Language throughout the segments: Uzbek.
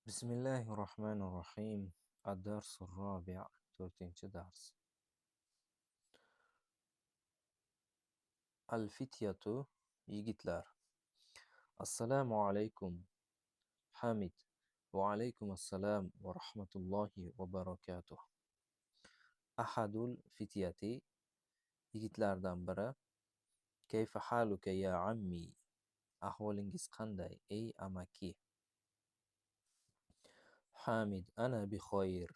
بسم الله الرحمن الرحيم. الدرس الرابع. to'rtinchi dars. Al-fityatu, yigitlar. Assalomu alaykum, Hamid. Va alaykum assalom va rahmatullohi va barakatuh. Ahadul fityati, yigitlardan biri. Kayfa haluka ya ammi? Ahvolingiz qanday, ey amaki? Hamid, ana bi khoir.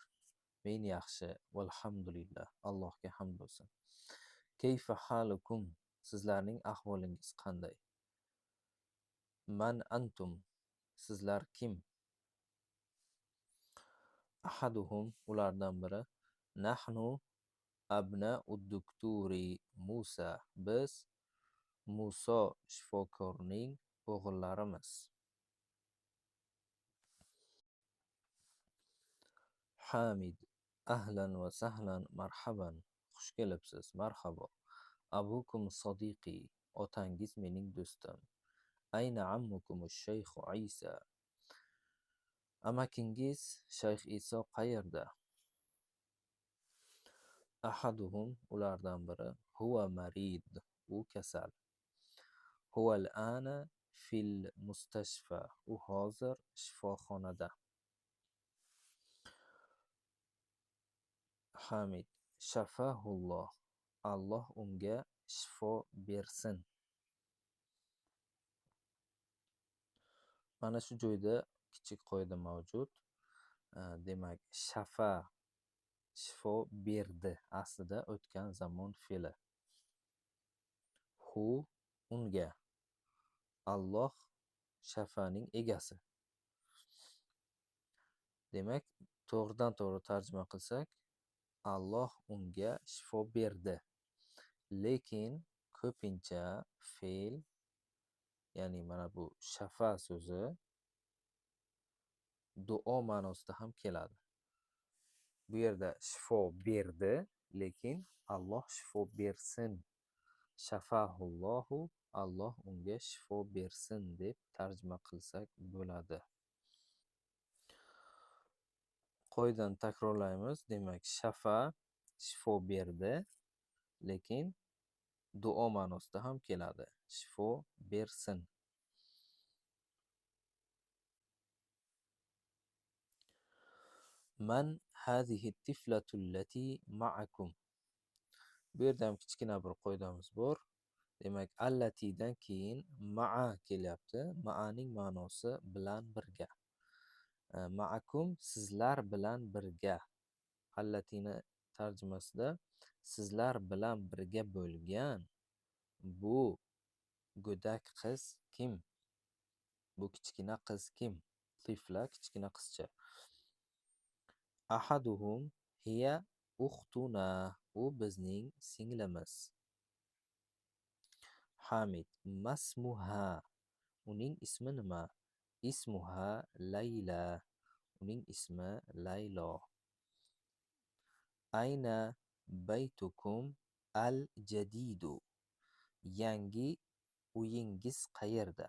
Men yaxshi, valhamdulillah. Allohga hamd bo'lsin. Kayfa halukum? Sizlarning ahvolingiz qanday? Man antum? Sizlar kim? Ahaduhum, ulardan biri. Nahnu abna'ud dukturi Musa. Biz Muso shifokorning o'g'illarimiz. Hamid, ahlan va sahlan, marhaban. Xush kelibsiz, marhabo. Abukum sadiqi, otangiz mening do'stim. Ayna ammukum ash-shaykh Isa? Amakingiz Shayx Iso qayerda? Ahaduhum, ulardan biri. Huwa marid, u kasal. Huwa al-ana fil mustashfa, u hozir shifoxonada. Hamid, shafahulloh, Alloh unga shifo bersin. Mana shu joyda kichik qoida mavjud. Demak, shafa shifo berdi, aslida o'tgan zamon fe'li. Hu unga, Alloh shafaning egasi. Demak, to'g'ridan to'g'ri tarjima qilsak, Alloh unga shifo berdi. Lekin ko'pincha fe'l, ya'ni mana bu shafa so'zi duo ma'nosida ham keladi. Bu yerda shifo berdi, lekin Alloh shifo bersin. Shafahullohu, Alloh unga shifo bersin deb tarjima qilsak bo'ladi. Qoidani takrorlaymiz. Demak, shafa shifo berdi, lekin duo ma'nosida ham keladi. Shifo bersin. Man hazihi tiflatu allati ma'akum? Bu yerda ham kichkina bir qoidamiz bor. Demak, allatidan keyin ma'a kelyapti. Ma'aning ma'nosi bilan birga. Ma'akum sizlar bilan birga. Allatini tarjimasida sizlar bilan birga bo'lgan bu go'dak qiz kim? Bu kichkina qiz kim? Tifla, kichkina qizcha. Ahaduhum hiya ukhtuna, u bizning singlimiz. Hamid, masmuha, uning ismi nima? Ismuha Layla, uning ismi Laylo. Ayna baytukum al-jadidu, yangi uyingiz qayerda?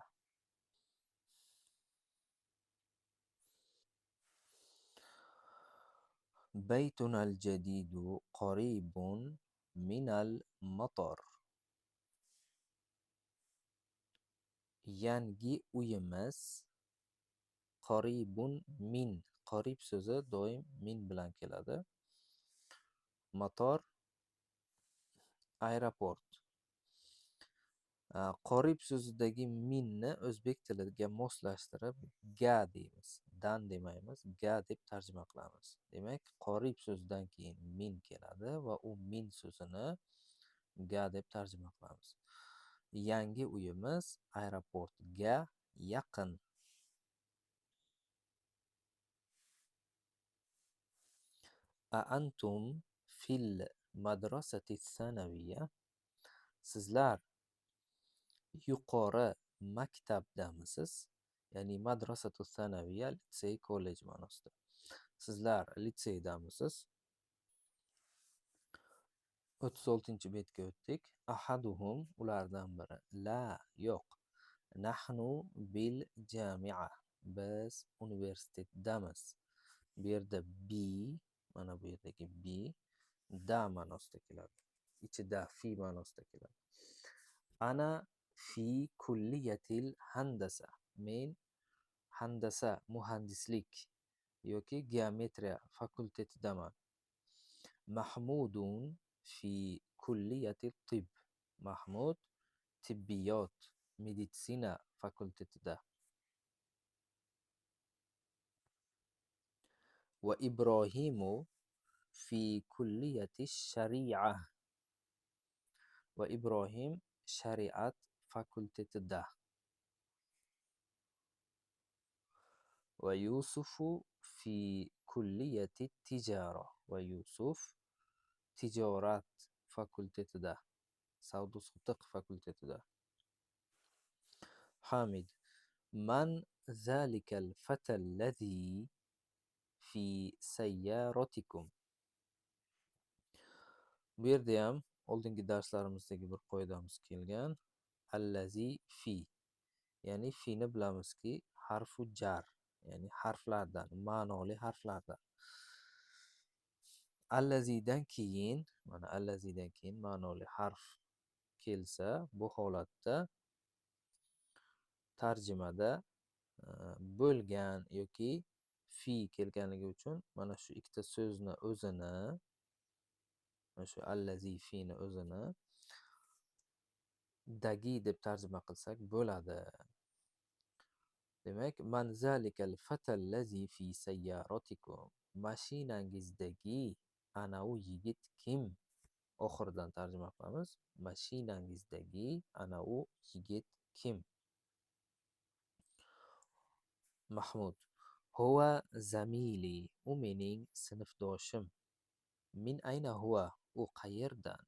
Baytuna al-jadidu qaribun minal matar. Yangi uyimiz qaribun min. Qarib so'zi doim min bilan keladi. Mator, aeroport. Qarib so'zidagi minni o'zbek tiliga moslashtirib ga deymiz. Dan demaymiz, ga deb tarjima qilamiz. Demak, qarib so'zidan keyin min keladi va u min so'zini ga deb tarjima qilamiz. Yangi uyimiz aeroportga yaqin. A antum fil madrasati sanawiyya? Sizlar yuqori maktabdamisiz? Ya'ni madrasatu sanawiyya, litsey, kollej ma'nosida. Sizlar litseydamisiz? 36-betga o'tdik. Ahaduhum, ulardan biri. La, yo'q. Nahnu bil jami'a. biz universitetdamiz. Bu yerda bi, mana bu yerdagi bi, da ma'nosida keladi. Ichida fi ma'nosida keladi. Ana fi kulliyatil handasa. Men handasa, muhandislik yoki geometriya fakultetidaman. Mahmudun fi kulliyati tibb. Mahmud tibbiyot, meditsina fakultetida. Va Ibrohimu fi kulliyati shari'a. Va Ibrohim shariat fakultetida. Va Yusufu fi kulliyati tijara. Va Yusuf tijorat fakultetida. Savdo sotiq fakultetida. Hamid: Man zalikal fata alladhi fi sayyaratikum. Bu yerda ham oldingi darslarimіздagi bir qoidamiz kelgan. Allazi fi. Ya'ni fini bilamizki, harfu jar, ya'ni harflardan, ma'noli harflardan. Allazidan keyin, mana allazidan keyin ma'noli harf kelsa, bu holatda tarjimada bo'lgan yoki fi kelganligi uchun mana shu ikkita so'zni o'zini, mana shu allazi fini o'zini dagi deb tarjima qilsak bo'ladi. Demak, man zalikal fatallazi fi sayyaratikum. Mashinangizdagi anavi yigit kim? Oxiridan tarjima qilamiz. Mashinangizdagi anavi yigit kim? Mahmud: Huwa zamili. U mening sinfdoshim. Min ayna huwa? U qayerdan?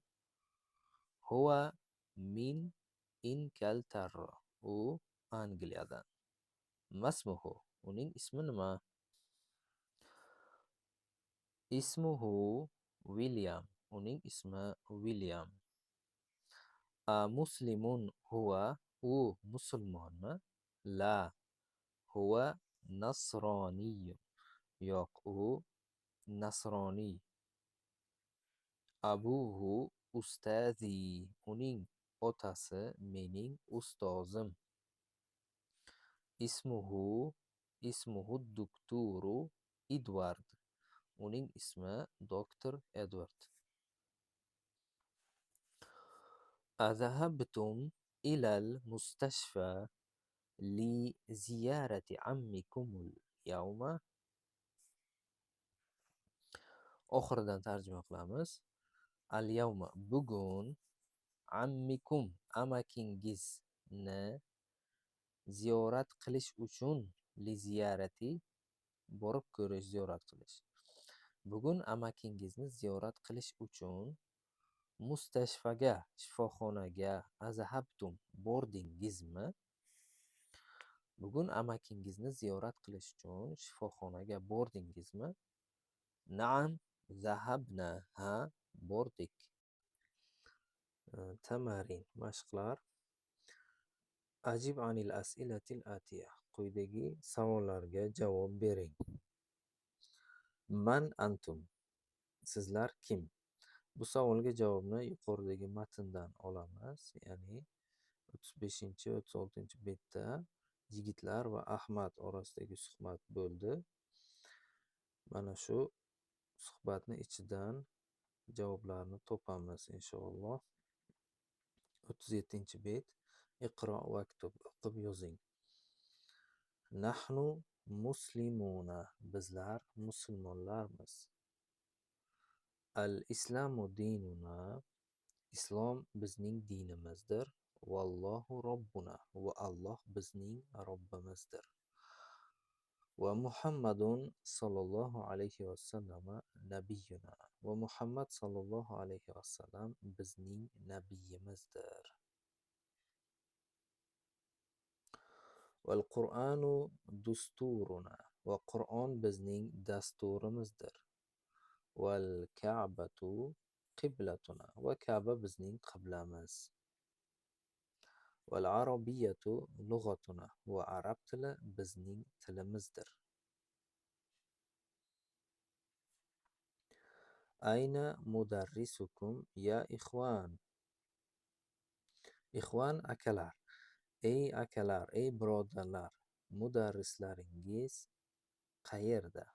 Huwa min Inkaltarra. U Angliyadan. Masmuhu. Uning ismi nima? Ismuhu William. Uning ismi William. A muslimun huwa? U musulmonmi? La. Huwa nasroniy. Yo'q, u nasroniy. Abuhu ustazi. Uning otasi mening ustozim. Ismuhu dukturu Edward. Uning ismi doktor Edward. Azahabtum ilal mustashfa li ziyarati ammikumul yawma. Oxiridan tarjima qilamiz. Al yawma, bugun, ammikum, amakingizni ziyorat qilish uchun, li ziyarati, borib ko'rish, ziyorat qilish. Bugun amakingizni ziyorat qilish uchun mustashfaga, shifoxonaga, azahabtum, bordingizmi? Bugun amakingizni ziyorat qilish uchun shifoxonaga bordingizmi? Naam, zahabna. Ha, bordik. Tamarin, mashqlar. Ajib anil as'ilatil atiya. Quyidagi savollarga javob bering. Man antum. Sizlar kim? Bu savolga javobni yuqoridagi matndan olamiz. Ya'ni 35-36 betda yigitlar va Ahmad orasidagi suhbat bo'ldi. Mana shu suhbatni ichidan javoblarni topamiz inshaalloh. 37-bet. Iqro vaktub. O'qib yozing. Nahnu muslimuna. Bizlar musulmonlarmiz. Al-islamu dinuna. Islom bizning dinimizdir. Vallohu robbuna. Va Alloh bizning robbimizdir. Va Muhammadun sallallohu alayhi vasallam nabiyuna. Va Muhammad sallallohu alayhi vasallam bizning nabiyimizdir. Val Qur'anu dusturuna. Va Qur'on bizning dasturimizdir. Val Ka'batu qiblatuna. Va Ka'ba bizning qiblamiz. Val arabiyatu lug'atuna va arab tili bizning tilimizdir. Ayna mudarrisukum ya ikhwan. Ikhwan akalar. Ey akalar, ey birodarlar, mudarrislaringiz qayerda?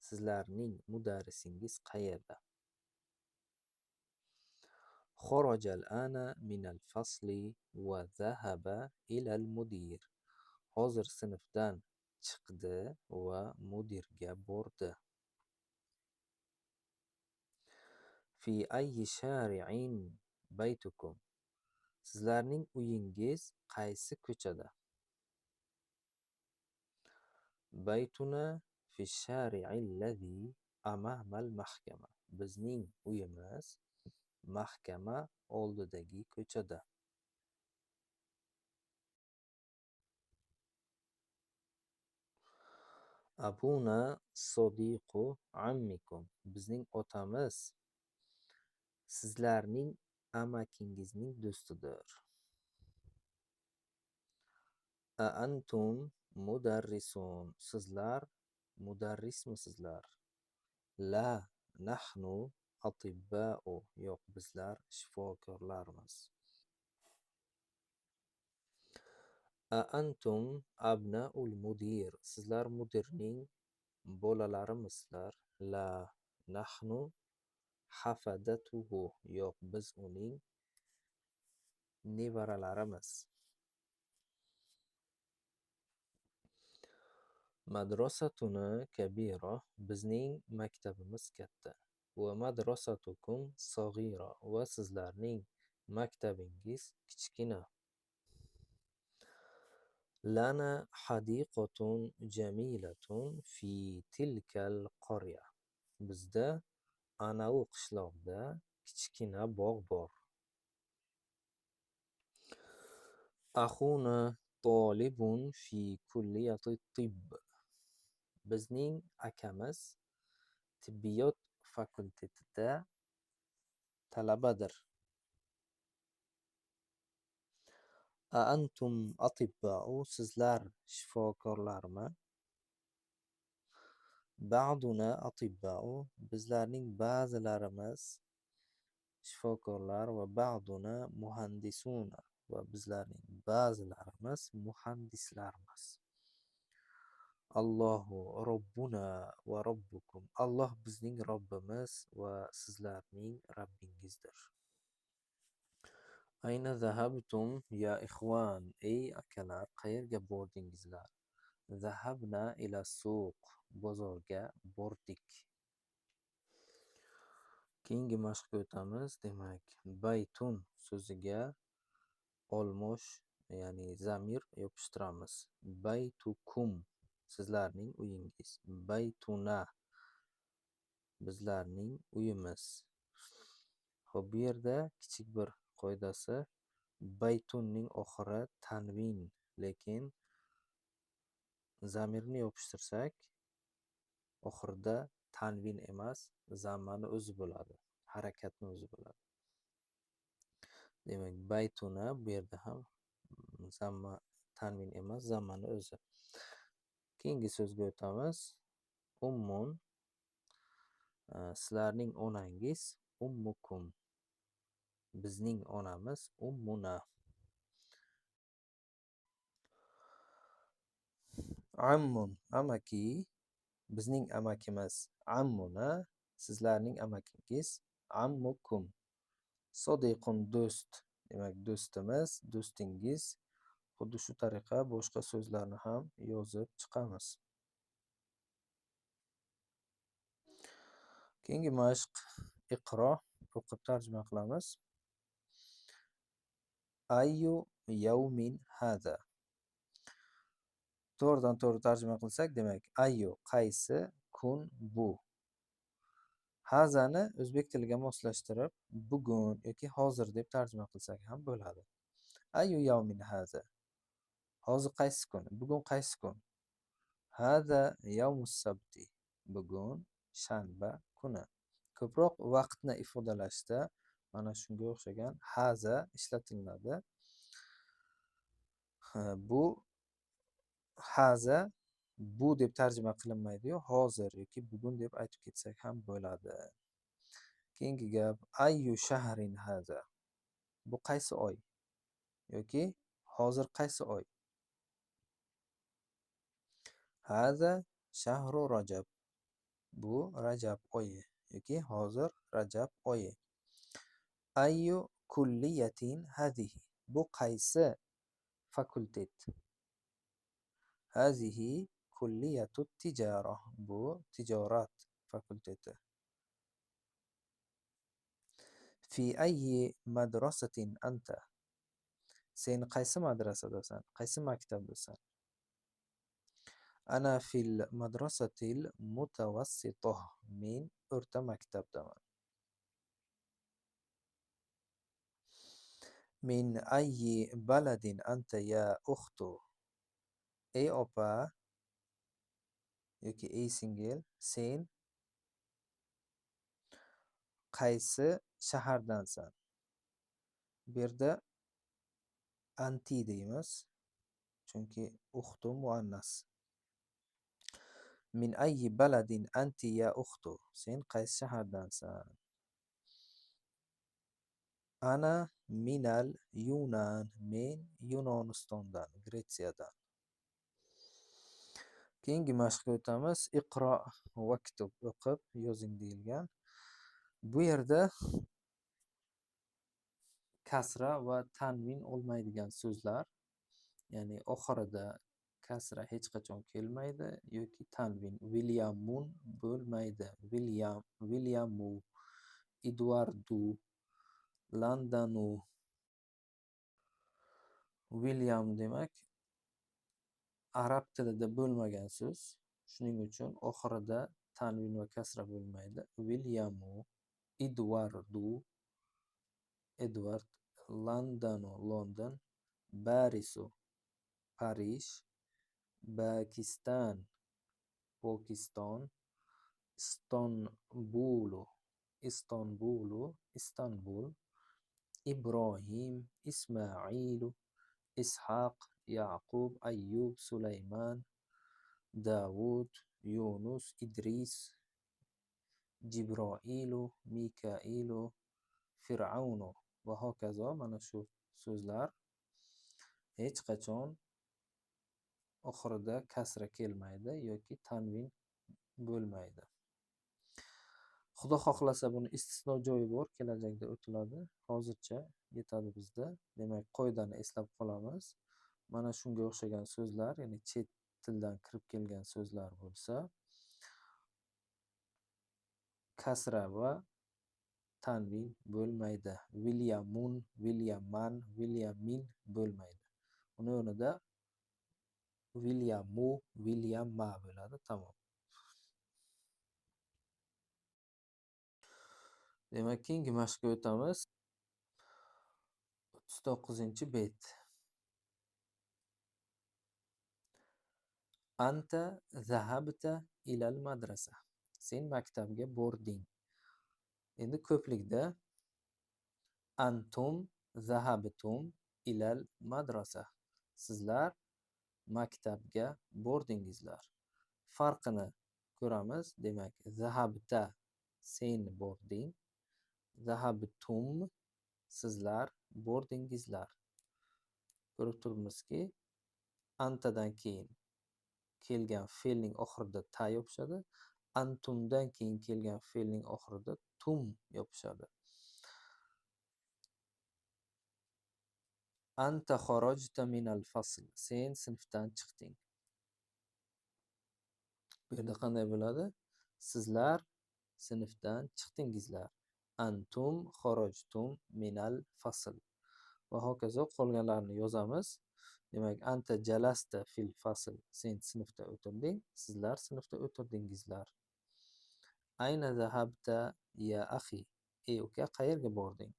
Sizlarning mudarrisingiz qayerda? Xorajal ana minal fasli va zahaba ilal mudir. Hozir sinfdan chiqdi va mudirga bordi. Fi ayyi shari'in baytukum. Sizlarning uyingiz qaysi ko'chada? Baytuna fi shari'il ladhi amamal mahkama. Bizning uyimiz mahkama oldidagi ko'chada. Abuna sodiqu ammikum. Bizning otamiz sizlarning amakingizning do'stidir. A antum mudarrisun. Sizlar mudarrismisizlar? La, nahnu atibba'u. Yo'q, bizlar shifokorlarmiz. A antum abna'ul mudir. Sizlar mudirning bolalarimisizlar? La, nahnu hafadatuhu. Yo'q, biz uning nevaralarimiz. Madrasatuna kabira. Bizning maktabimiz katta. Va madrasatukum saghira. Va sizlarning maktabingiz kichkina. Lana hadiqatun jamilatun fi tilkal qarya. Bizda anavi qishloqda kichkina bog' bor. Axuna tolibun fi kulliyati tibb. Bizning akamiz tibbiyot fakultetida talabadir. A antum atibba'u. Sizlar shifokorlarmi? Ba'duna atibba'u. Bizlarning ba'zilarimiz shifokorlar va ba'duna muhandisuna. Va bizlarning ba'zilarimiz muhandislarmiz. Allohu robbuna va robbukum. Alloh bizning Robbimiz va sizlarning Rabbingizdir. Ayna zahabtum ya ikhwan. Ey akalar, qayerga bordingizlar? Zahabna ila suq. Bozorga bordik. Keyingi mashqqa o'tamiz. Demak, baytun so'ziga olmosh, ya'ni zamir yopishtiramiz. Baytukum sizlarning uyingiz. Baytuna bizlarning uyimiz. Xo'p, bu yerda kichik bir qoidasi, baytunning oxiri tanvin, lekin zamirni yopishtirsak oxirida tanvin emas, zammani o'zi bo'ladi, harakatni o'zi bo'ladi. Demak, baytuna bu yerda ham zamma tanvin emas, zammani o'zi. Keyingi so'zga o'tamiz. Ummun sizlarning onangiz. Ummukum bizning onamiz. Ummuna. Ammun amaki bizning amakimiz. Ammuna sizlarning amakingiz. Ammukum sodiqun do'st. Demak, do'stimiz, do'stingiz. Xuddi shu tariqa boshqa so'zlarni ham yozib chiqamiz. Keyingi mashq iqro, o'qib tarjima qilamiz. Ayyu yawmin hada. To'g'ridan to'g'ri tarjima qilsak, demak, ayyu qaysi, kun bu. Hazani o'zbek tiliga moslashtirib bugun yoki hozir deb tarjima qilsak ham bo'ladi. Ayyu yawmin haza. Hozir qaysi kun? Bugun qaysi kun? Hada yawmus sabti. Bugun shanba kuni. Ko'proq vaqtni ifodalashda mana shunga o'xshagan haza ishlatiladi. Bu haza bu deb tarjima qilinmaydi-yu, hozir yoki bugun deb aytib ketsak ham bo'ladi. Keyingi gap ayyu shahrin haza. Bu qaysi oy? Yoki hozir qaysi oy? Haza shahru Rajab. Bu Rajab oyi yoki hozir Rajab oyi. Ayyu kulliyatin hazihi. Bu qaysi fakultet? Hazihi kulliyatu tijara. Bu tijorat fakulteti. Fi ayyi madrasatin anta. Sen qaysi madrasadasan? Qaysi maktabdasan? Ana fil madrasatil mutawassitoh. Men o'rta maktabdaman. Min ayyi baladin anta ya ukhtu. Ey opa yoki ey singil, sen qaysi shahardansan? Bu yerda anti deymiz. Chunki ukhtu muannas. Min ayyi baladin anti ya ukhtu. Sen qaysi shahardansan? Ana minal Yunan. Men Yunonistondan, Gretsiyadan. Keyingi mashqqa o'tamiz. Iqro vaktub, o'qib yozing deyilgan. Bu yerda kasra va tanvin olmaydigan so'zlar, ya'ni oxirida kasra hech qachon kelmaydi yoki tanvin. Williamun bo'lmaydi. Williamu, Eduardu, Londonu. William demak arab tilida bo'lmagan so'z. Shuning uchun oxirida tanvin va kasra bo'lmaydi. Williamu, Eduardu, Edward, Londonu, London, Barisu, Parij, Pakistan, Pokiston, Istanbulu, Istanbul, Ibrohim, Ismailu, Ishaq, Yaqub, Ayyub, Sulayman, Davud, Yunus, Idris, Jibroilu, Mikailu, Fir'avnu va hokazo. Mana shu so'zlar hech qachon oxirida kasra kelmaydi yoki tanvin bo'lmaydi. Xudo xohlasa buni istisno joyi bor, kelajakda o'tiladi. Hozircha yetadi bizda. Demak, qoidani eslab qolamiz. Mana shunga o'xshagan so'zlar, ya'ni chet tildan kirib kelgan so'zlar bo'lsa, kasra va tanvin bo'lmaydi. Williamun, Williaman, Williamin bo'lmaydi. Uni o'rnida Williamu, Williamma bo'ladi. Tamom. Demak, keyingi mashqqa o'tamiz. 39-bet. Anta zahabta ilal madrasa. Sen maktabga bording. Endi ko'plikda antum zahabtum ilal madrasa. Sizlar maktabga bordingizlar. Farqini ko'ramiz. Demak, zahabta sen bording, zahabtum sizlar bordingizlar. Ko'rib turibmizki, antadan keyin kelgan fe'lning oxirida ta yopishadi. Antumdan keyin kelgan fe'lning oxirida tum yopishadi. Anta xorojta minal fasl. Sen sinfdan chiqding. Bu yerda qanday bo'ladi? Sizlar sinfdan chiqdingizlar. Antum xorojtum minal fasl. Va hokazo qolganlarini yozamiz. Demak, anta jalasta fil fasl. Sen sinfda o'tirding. Sizlar sinfda o'tirdingizlar. Ayna zahabta ya akhi. Ey uka, qayerga bording?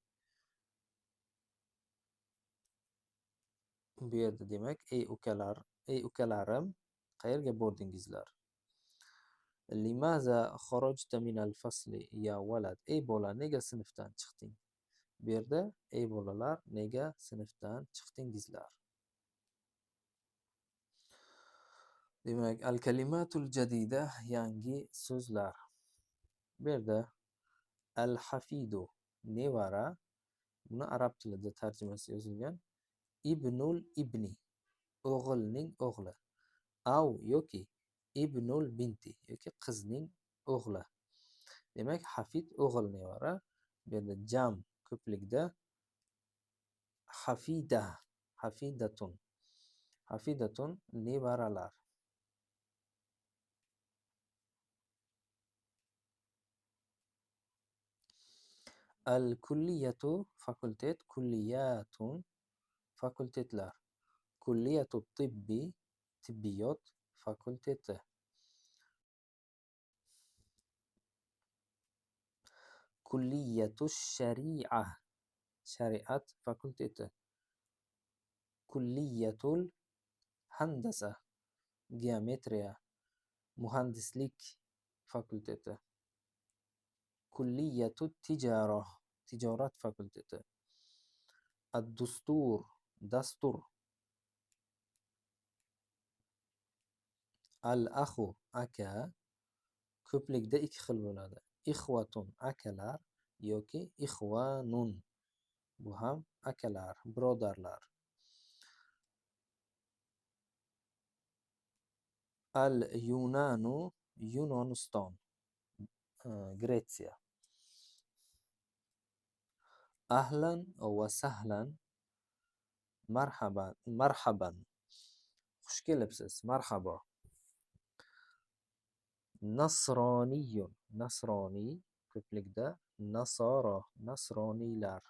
Bu yerda demak, ey ukalarim, qayerga bordingizlar? Limaza xorojta minal fasli ya walad. Ey bola, nega sinfdan chiqding? Bu yerda ey bolalar, nega sinfdan chiqdingizlar? Demak, al-kalimatul jadida yangi so'zlar. Bu yerda al-hafidu nevara, buni arab tilida tarjimasi yozilgan. Ibnul ibni o'g'ilning o'g'li. Av yoki ibnul binti yoki qizning o'g'li. Demak, hafid o'g'il nevara. Bu yerda jam ko'plikda hafida, hafidatun. Hafidatun nevaralar. Al-kulliyatu fakultet, kulliyatun fakultetlar. Kulliyatu tibbi tibbiyot fakulteti. Kulliyatu shari'a shariat fakulteti. Kulliyatul handasa geometriya muhandislik fakulteti. Kulliyatu tijara tijorat fakulteti. Ad-dustur dastur. Al-akhu aka ko'plikda ikki xil bo'ladi. Ixvatun akalar yoki ixvanun, bu ham akalar, birodarlar. Al-Yunanu Yunoniston, Gretsiya. Ahlan va sahlan marhaban, marhaban. Xush kelibsiz, marhabo. Nasroniyun nasroniy ko'plikda nasoro nasroniylar.